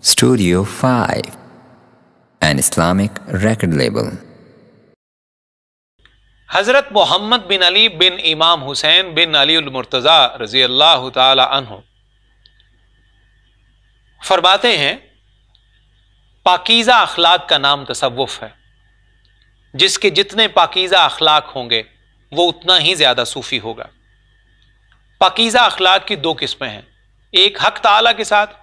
Studio 5, an Islamic record label. حضرت محمد بن علی بن امام حسین بن علی المرتضی رضی اللہ تعالی عنہ فرماتے ہیں پاکیزہ اخلاق کا نام تصوف ہے. جس کے جتنے پاکیزہ اخلاق ہوں گے وہ اتنا ہی زیادہ صوفی ہوگا. پاکیزہ اخلاق کی دو قسمیں ہیں، ایک حق تعالیٰ کے ساتھ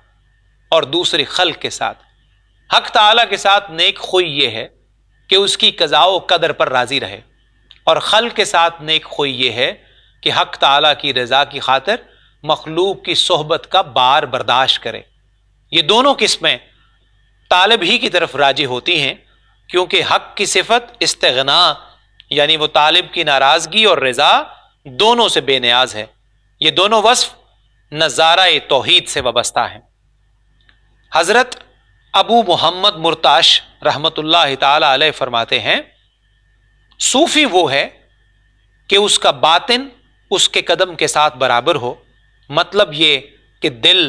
اور دوسری خلق کے ساتھ. حق تعالیٰ کے ساتھ نیک خوئی یہ ہے کہ اس کی قضاء و قدر پر راضی رہے، اور خلق کے ساتھ نیک خوئی یہ ہے کہ حق تعالیٰ کی رضا کی خاطر مخلوق کی صحبت کا بار برداشت کرے. یہ دونوں قسمیں طالب ہی کی طرف راجع ہوتی ہیں، کیونکہ حق کی صفت استغنا یعنی وہ طالب کی ناراضگی اور رضا دونوں سے بے نیاز ہے. یہ دونوں وصف نظارہ توحید سے وابستہ ہیں. حضرت ابو محمد مرتاش رحمت اللہ تعالی علیہ فرماتے ہیں صوفی وہ ہے کہ اس کا باطن اس کے قدم کے ساتھ برابر ہو، مطلب یہ کہ دل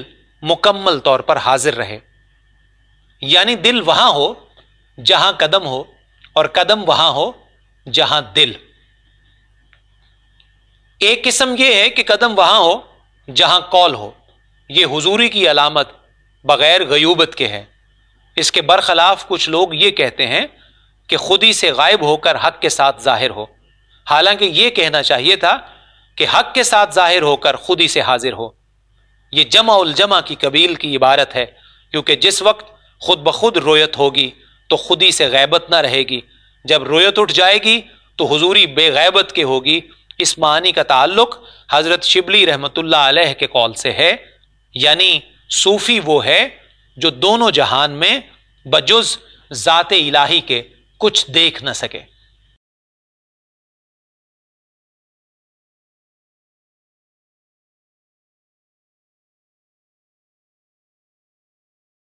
مکمل طور پر حاضر رہے، یعنی دل وہاں ہو جہاں قدم ہو اور قدم وہاں ہو جہاں دل. ایک قسم یہ ہے کہ قدم وہاں ہو جہاں قول ہو، یہ حضوری کی علامت بغیر غیوبت کے ہے. اس کے برخلاف کچھ لوگ یہ کہتے ہیں کہ خود ہی سے غائب ہو کر حق کے ساتھ ظاہر ہو، حالانکہ یہ کہنا چاہیے تھا کہ حق کے ساتھ ظاہر ہو کر خود ہی سے حاضر ہو. یہ جمع الجمع کی قبیل کی عبارت ہے، کیونکہ جس وقت خود بخود رویت ہوگی تو خود ہی سے غیبت نہ رہے گی، جب رویت اٹھ جائے گی تو حضوری بے غیبت کے ہوگی. اس معنی کا تعلق حضرت شبلی رحمت اللہ علیہ کے قول سے ہے، یعنی صوفی وہ ہے جو دونوں جہان میں بجز ذات الہی کے کچھ دیکھ نہ سکے.